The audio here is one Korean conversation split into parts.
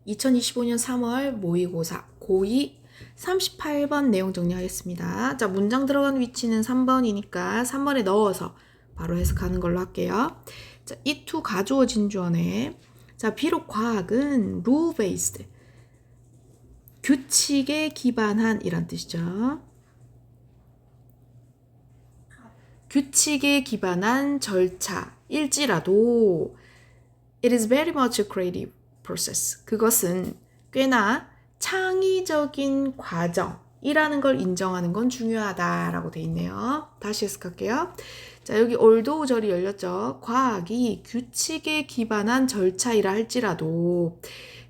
2025년 3월 모의고사 고2 38번 내용 정리하겠습니다. 자, 문장 들어간 위치는 3번이니까 3번에 넣어서 바로 해석하는 걸로 할게요. 자, 이 투 가주어진 주어네. 자, 비록 과학은 rule-based, 규칙에 기반한 이란 뜻이죠. 규칙에 기반한 절차일지라도 it is very much a creative process. 그것은 꽤나 창의적인 과정이라는 걸 인정하는 건 중요하다라고 돼 있네요. 다시 해석할게요. 자, 여기 although 절이 열렸죠. 과학이 규칙에 기반한 절차이라 할지라도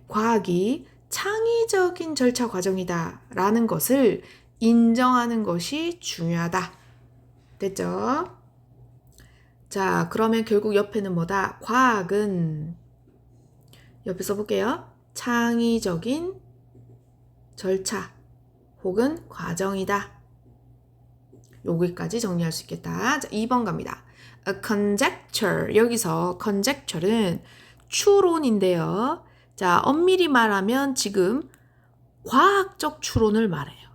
과학이 창의적인 절차 과정이다라는 것을 인정하는 것이 중요하다. 됐죠? 자, 그러면 결국 옆에는 뭐다? 과학은 옆에 써볼게요. 창의적인 절차 혹은 과정이다. 여기까지 정리할 수 있겠다. 자, 2번 갑니다. A conjecture. 여기서 conjecture는 추론인데요. 자, 엄밀히 말하면 지금 과학적 추론을 말해요.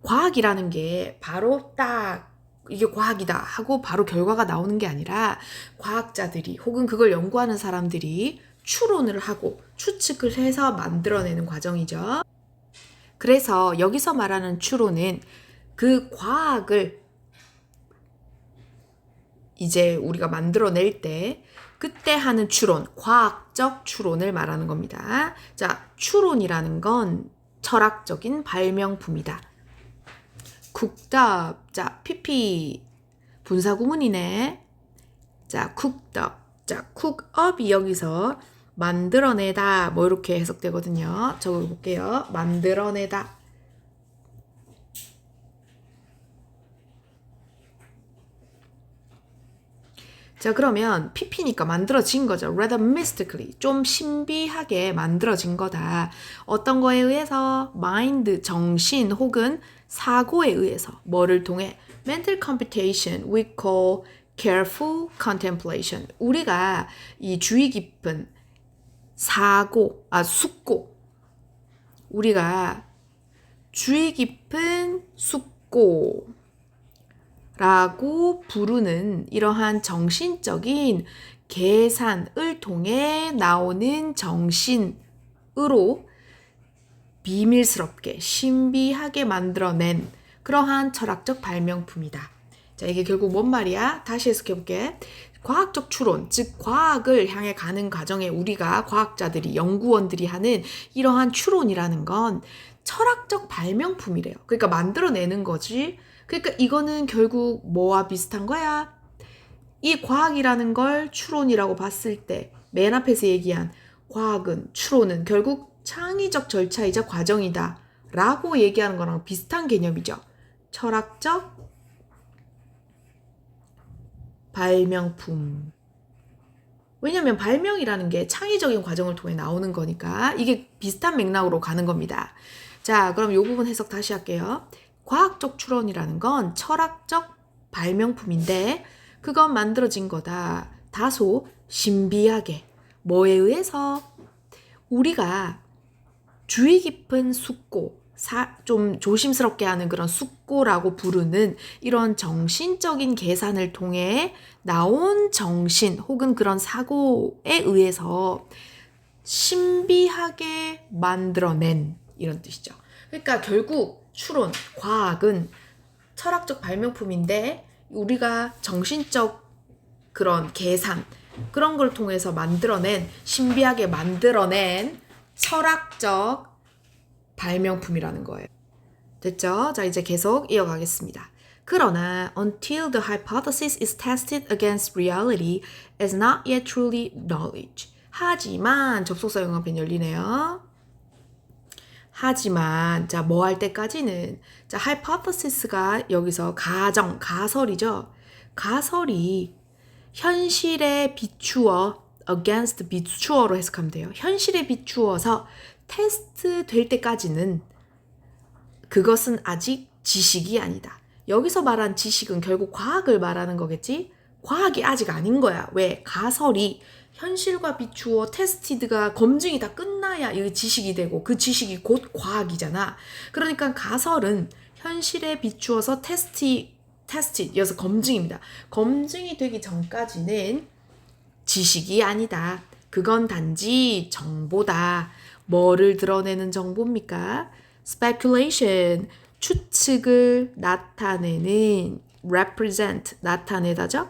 과학이라는 게 바로 딱 이게 과학이다 하고 바로 결과가 나오는 게 아니라 과학자들이 혹은 그걸 연구하는 사람들이 추론을 하고 추측을 해서 만들어내는 과정이죠. 그래서 여기서 말하는 추론은 그 과학을 이제 우리가 만들어낼 때 그때 하는 추론, 과학적 추론을 말하는 겁니다. 자, 추론이라는 건 철학적인 발명품이다. 쿡덕. 자, PP 분사구문이네. 자, 쿡덕. 자, 쿡업이 여기서 만들어내다 뭐 이렇게 해석되거든요. 적어볼게요. 만들어내다. 자, 그러면 PP니까 만들어진 거죠. rather mystically. 좀 신비하게 만들어진 거다. 어떤 거에 의해서? mind, 정신 혹은 사고에 의해서. 뭐를 통해? mental computation we call careful contemplation. 우리가 이 주의 깊은 숙고. 우리가 주의 깊은 숙고 라고 부르는 이러한 정신적인 계산을 통해 나오는 정신으로 비밀스럽게 신비하게 만들어낸 그러한 철학적 발명품이다. 자, 이게 결국 뭔 말이야? 다시 해석해볼게. 과학적 추론, 즉 과학을 향해 가는 과정에 우리가 과학자들이, 연구원들이 하는 이러한 추론이라는 건 철학적 발명품이래요. 그러니까 만들어내는 거지. 그러니까 이거는 결국 뭐와 비슷한 거야? 이 과학이라는 걸 추론이라고 봤을 때 맨 앞에서 얘기한 과학은, 추론은 결국 창의적 절차이자 과정이다 라고 얘기하는 거랑 비슷한 개념이죠. 철학적 발명품. 왜냐면 발명이라는 게 창의적인 과정을 통해 나오는 거니까 이게 비슷한 맥락으로 가는 겁니다. 자, 그럼 이 부분 해석 다시 할게요. 과학적 추론이라는 건 철학적 발명품인데 그건 만들어진 거다. 다소 신비하게. 뭐에 의해서? 우리가 주의 깊은 숙고, 좀 조심스럽게 하는 그런 숙고라고 부르는 이런 정신적인 계산을 통해 나온 정신 혹은 그런 사고에 의해서 신비하게 만들어낸 이런 뜻이죠. 그러니까 결국 추론, 과학은 철학적 발명품인데 우리가 정신적 그런 계산, 그런 걸 통해서 만들어낸, 신비하게 만들어낸 철학적 발명품이라는 거예요. 됐죠? 자, 이제 계속 이어가겠습니다. 그러나 until the hypothesis is tested against reality is not yet truly knowledge. 하지만 접속사 영어편 열리네요. 하지만 자, 뭐 할 때까지는 자, hypothesis가 여기서 가설이죠. 가설이 현실에 비추어 against 비추어로 해석하면 돼요. 현실에 비추어서 테스트 될 때까지는 그것은 아직 지식이 아니다. 여기서 말한 지식은 결국 과학을 말하는 거겠지? 과학이 아직 아닌 거야. 왜? 가설이 현실과 비추어 테스티드가 검증이 다 끝나야 이게 지식이 되고 그 지식이 곧 과학이잖아. 그러니까 가설은 현실에 비추어서 테스트여서 검증입니다. 검증이 되기 전까지는 지식이 아니다. 그건 단지 정보다. 뭐를 드러내는 정보입니까? speculation, 추측을 나타내는 represent, 나타내다죠?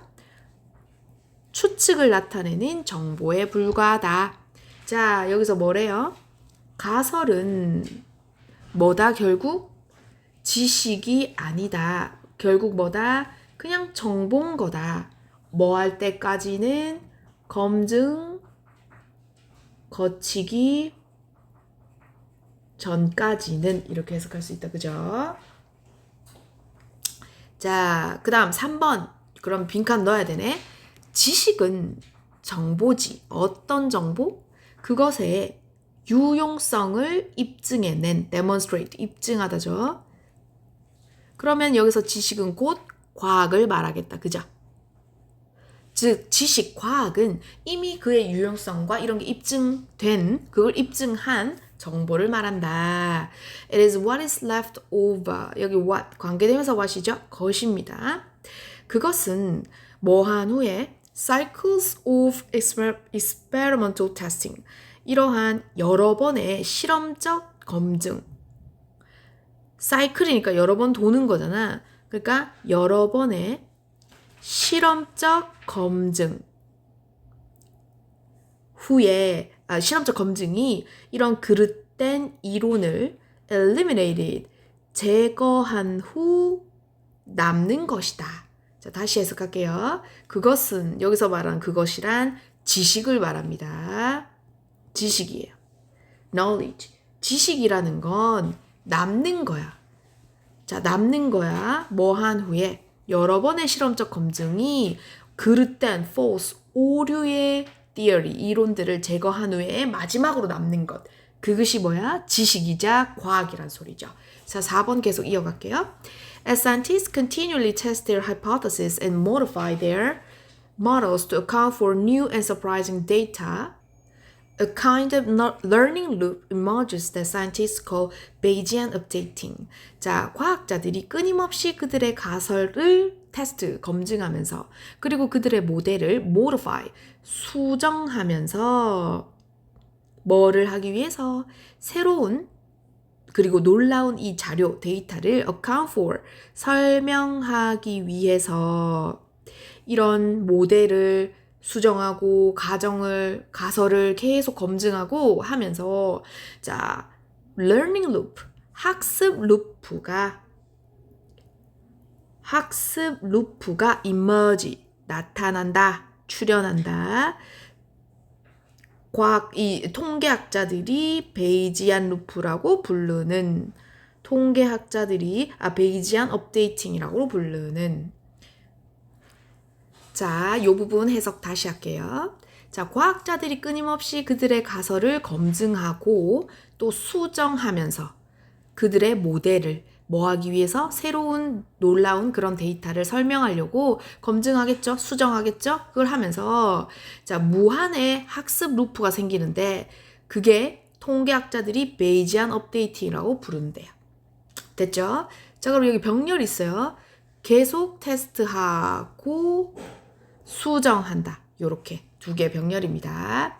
추측을 나타내는 정보에 불과하다. 자, 여기서 뭐래요? 가설은 뭐다 결국? 지식이 아니다. 결국 뭐다? 그냥 정보인 거다. 뭐 할 때까지는 검증 거치기 전까지는 이렇게 해석할 수 있다. 그죠? 자, 그 다음 3번. 그럼 빈칸 넣어야 되네. 지식은 정보지. 어떤 정보? 그것의 유용성을 입증해낸, demonstrate, 입증하다죠. 그러면 여기서 지식은 곧 과학을 말하겠다. 그죠? 즉 지식, 과학은 이미 그의 유용성과 이런 게 입증된, 그걸 입증한 정보를 말한다. It is what is left over. 여기 what, 관계대명사 what이죠? 것입니다. 그것은 뭐한 후에 cycles of experimental testing. 이러한 여러 번의 실험적 검증. 사이클이니까 여러 번 도는 거잖아. 그러니까 여러 번의 실험적 검증 후에 실험적 검증이 이런 그릇된 이론을 eliminated, 제거한 후 남는 것이다. 자, 다시 해석할게요. 그것은, 여기서 말하는 그것이란 지식을 말합니다. 지식이에요. knowledge. 지식이라는 건 남는 거야. 자, 남는 거야. 뭐 한 후에 여러 번의 실험적 검증이 그릇된 false, 오류의 theory, 이론들을 제거한 후에 마지막으로 남는 것. 그것이 뭐야? 지식이자 과학이란 소리죠. 자, 4번 계속 이어갈게요. As scientists continually test their hypotheses and modify their models to account for new and surprising data, a kind of learning loop emerges that scientists call Bayesian updating. 자, 과학자들이 끊임없이 그들의 가설을 테스트, 검증하면서 그리고 그들의 모델을 modify, 수정하면서 뭐를 하기 위해서 새로운 그리고 놀라운 이 자료, 데이터를 account for, 설명하기 위해서 이런 모델을 수정하고 가설을 계속 검증하고 하면서 자, learning loop, 학습 루프가 emerge, 나타난다, 출현한다. 이 통계학자들이 베이지안 루프라고 부르는 베이지안 업데이팅이라고 부르는. 자, 요 부분 해석 다시 할게요. 자, 과학자들이 끊임없이 그들의 가설을 검증하고 또 수정하면서 그들의 모델을 뭐 하기 위해서 새로운 놀라운 그런 데이터를 설명하려고 검증하겠죠? 수정하겠죠? 그걸 하면서 자, 무한의 학습 루프가 생기는데 그게 통계학자들이 베이지안 업데이팅이라고 부른대요. 됐죠? 자, 그럼 여기 병렬이 있어요. 계속 테스트하고 수정한다. 요렇게 두 개 병렬입니다.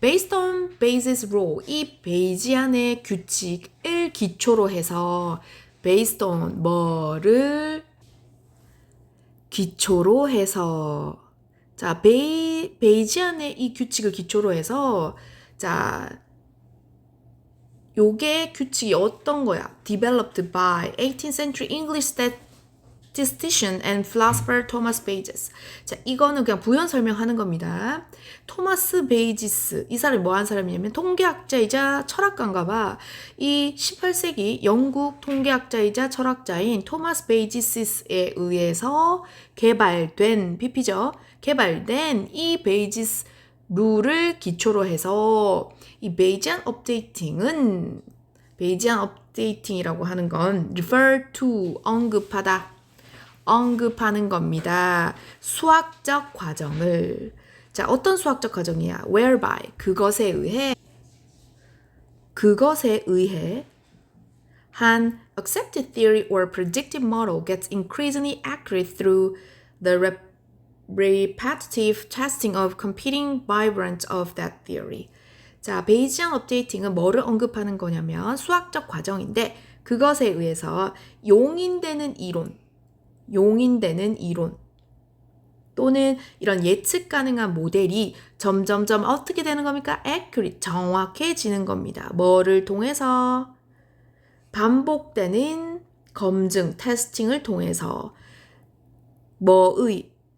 Based on Bayes' rule, 이 베이지안의 규칙을 기초로 해서 based on 뭐를 기초로 해서 자, 베이지안의 이 규칙을 기초로 해서 자, 요게 규칙이 어떤 거야? Developed by 18th century English statistician and philosopher Thomas Bayes. 자, 이거는 그냥 부연 설명하는 겁니다. 토마스 베이지스, 이 사람이 뭐 한 사람이냐면 통계학자이자 철학가인가 봐. 이 18세기 영국 통계학자이자 철학자인 토마스 베이지스에 의해서 개발된 PP죠. 개발된 이 베이지스 룰을 기초로 해서 이 베이지안 업데이팅이라고 하는 건 refer to, 언급하는 겁니다. 수학적 과정을. 자, 어떤 수학적 과정이야? whereby, 그것에 의해 한 accepted theory or predictive model gets increasingly accurate through the repetitive testing of competing variants of that theory. 자, 베이지안 업데이팅은 뭐를 언급하는 거냐면 수학적 과정인데 그것에 의해서 용인되는 이론 또는 이런 예측 가능한 모델이 점점점 어떻게 되는 겁니까? accurate, 정확해지는 겁니다. 뭐를 통해서? 반복되는 검증, 테스팅을 통해서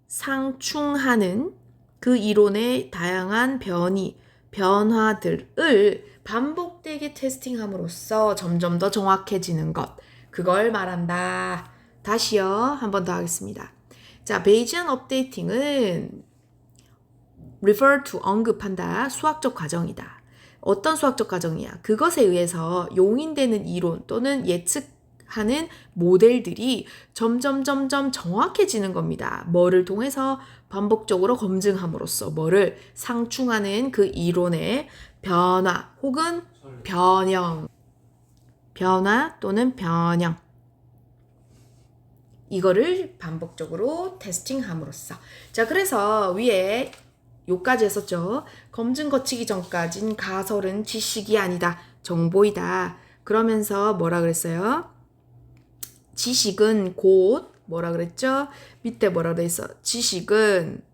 상충하는 그 이론의 다양한 변화들을 반복되게 테스팅함으로써 점점 더 정확해지는 것. 그걸 말한다. 다시요. 한 번 더 하겠습니다. 자, 베이지안 업데이팅은 refer to, 언급한다. 수학적 과정이다. 어떤 수학적 과정이야? 그것에 의해서 용인되는 이론 또는 예측하는 모델들이 점점 정확해지는 겁니다. 뭐를 통해서? 반복적으로 검증함으로써 뭐를? 상충하는 그 이론의 변화 혹은 변형. 변화 또는 변형. 이거를 반복적으로 테스팅함으로써. 자, 그래서 위에 요까지 했었죠. 검증 거치기 전까진 가설은 지식이 아니다. 정보이다. 그러면서 뭐라 그랬어요? 지식은 곧 뭐라 그랬죠? 밑에 뭐라 그랬어? 지식은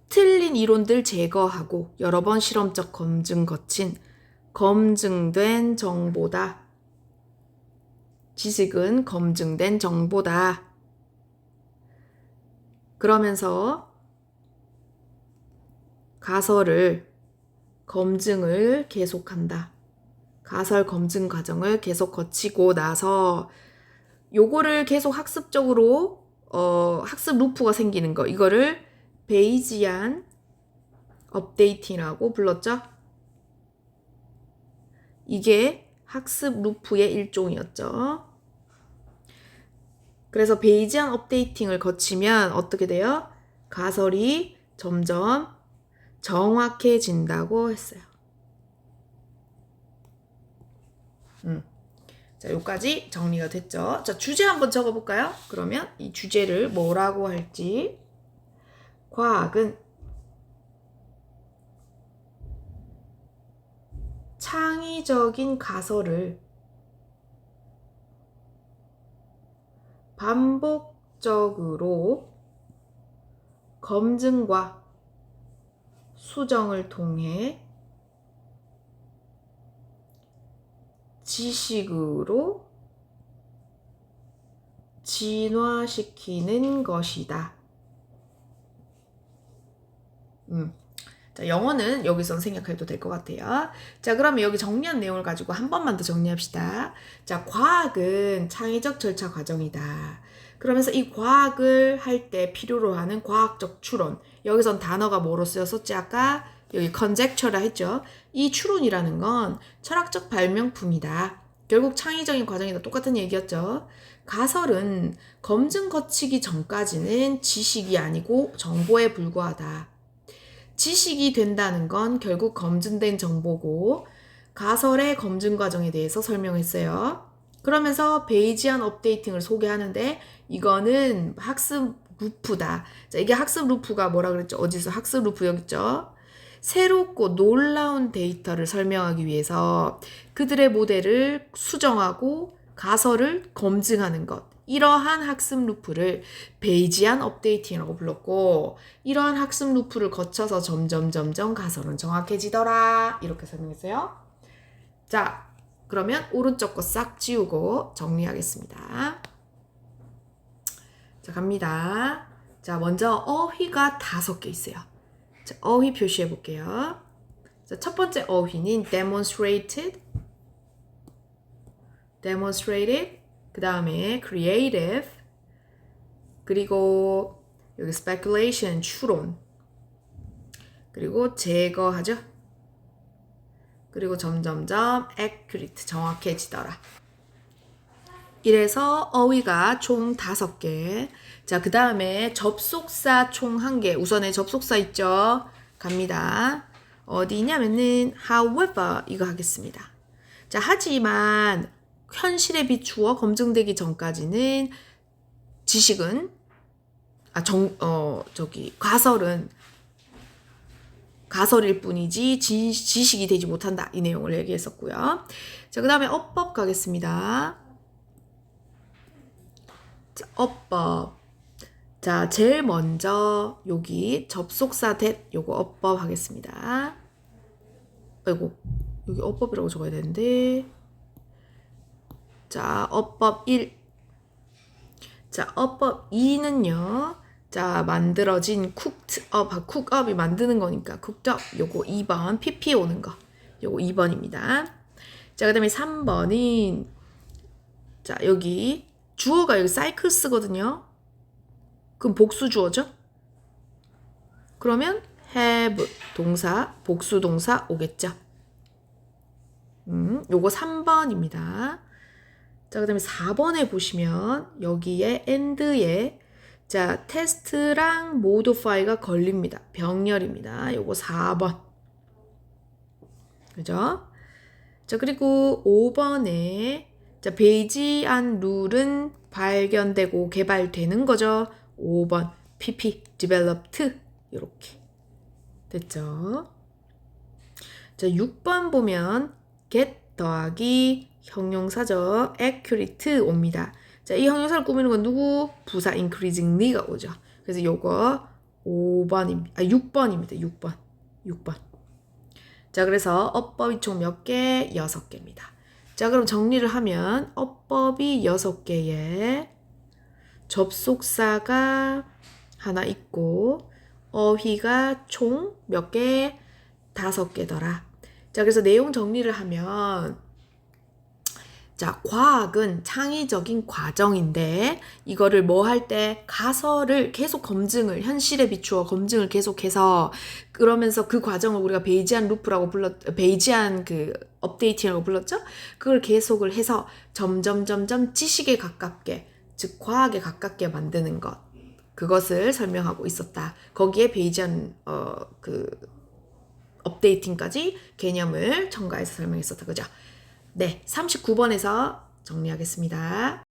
틀린 이론들 제거하고 여러 번 실험적 검증 거친 검증된 정보다. 지식은 검증된 정보다. 그러면서 검증을 계속한다. 가설 검증 과정을 계속 거치고 나서 요거를 계속 학습적으로 학습 루프가 생기는 거. 이거를 베이지안 업데이팅이라고 불렀죠. 이게 학습 루프의 일종이었죠. 그래서 베이지안 업데이팅을 거치면 어떻게 돼요? 가설이 점점 정확해진다고 했어요. 자, 여기까지 정리가 됐죠? 자, 주제 한번 적어볼까요? 그러면 이 주제를 뭐라고 할지. 과학은 창의적인 가설을 반복적으로 검증과 수정을 통해 지식으로 진화시키는 것이다. 자, 영어는 여기서 생략해도 될 것 같아요. 자, 그러면 여기 정리한 내용을 가지고 한 번만 더 정리합시다. 자, 과학은 창의적 절차 과정이다. 그러면서 이 과학을 할 때 필요로 하는 과학적 추론. 여기선 단어가 뭐로 쓰였었지? 아까 여기 conjecture라 했죠. 이 추론이라는 건 철학적 발명품이다. 결국 창의적인 과정이다. 똑같은 얘기였죠. 가설은 검증 거치기 전까지는 지식이 아니고 정보에 불과하다. 지식이 된다는 건 결국 검증된 정보고 가설의 검증 과정에 대해서 설명했어요. 그러면서 베이지안 업데이팅을 소개하는데 이거는 학습 루프다. 자, 이게 학습 루프가 뭐라 그랬죠? 어디서 학습 루프 여기 있죠? 새롭고 놀라운 데이터를 설명하기 위해서 그들의 모델을 수정하고 가설을 검증하는 것. 이러한 학습 루프를 베이지안 업데이팅이라고 불렀고 이러한 학습 루프를 거쳐서 점점 가설은 정확해지더라. 이렇게 설명했어요. 자, 그러면 오른쪽 거 싹 지우고 정리하겠습니다. 자, 갑니다. 자, 먼저 어휘가 5개 있어요. 자, 어휘 표시해 볼게요. 자, 첫 번째 어휘는 demonstrated, 그 다음에 creative, 그리고 여기 speculation, 추론, 그리고 제거하죠. 그리고 점점점 accurate, 정확해지더라. 이래서 어휘가 총 5개. 자, 그 다음에 접속사 총 1개. 우선에 접속사 있죠? 갑니다. 어디냐면은 however 이거 하겠습니다. 자, 하지만 현실에 비추어 검증되기 전까지는 지식은 가설일 뿐이지 지식이 되지 못한다. 이 내용을 얘기했었고요. 자, 그 다음에 어법 가겠습니다. 자, 어법. 자, 제일 먼저 여기 접속사 that 요거 어법 하겠습니다. 아이고, 여기 어법이라고 적어야 되는데. 자, 어법 1. 자, 어법 2는요. 자, 만들어진 cookup이 만드는 거니까 cooked up 요거 2번 pp 오는 거. 요거 2번입니다. 자, 그 다음에 3번은 자, 여기 주어가 여기 cycles거든요. 그럼 복수 주어죠? 그러면 have 동사, 복수 동사 오겠죠? 요거 3번입니다. 자, 그 다음에 4번에 보시면 여기에 and에 자, 테스트랑 modify가 걸립니다. 병렬입니다. 요거 4번. 그죠? 자, 그리고 5번에 자, 베이지안 룰은 발견되고 개발되는 거죠. 5번 pp developed 이렇게 됐죠. 자, 6번 보면 get 더하기 형용사죠. accurate 옵니다. 자, 이 형용사를 꾸미는 건 누구? 부사 increasingly가 오죠. 그래서 요거 6번입니다. 6번. 자, 그래서 어법이 총 몇 개? 6개입니다. 자, 그럼 정리를 하면 어법이 6개에 접속사가 하나 있고 어휘가 총 몇 개? 5개더라. 자, 그래서 내용 정리를 하면 자, 과학은 창의적인 과정인데 이거를 뭐 할 때 가설을 계속 검증을 현실에 비추어 검증을 계속해서 그러면서 그 과정을 우리가 베이지안 루프라고 베이지안 그 업데이팅이라고 불렀죠? 그걸 계속을 해서 점점 지식에 가깝게 즉 과학에 가깝게 만드는 것 그것을 설명하고 있었다. 거기에 베이지안 그 업데이팅까지 개념을 첨가해서 설명했었다. 그죠? 네, 39번에서 정리하겠습니다.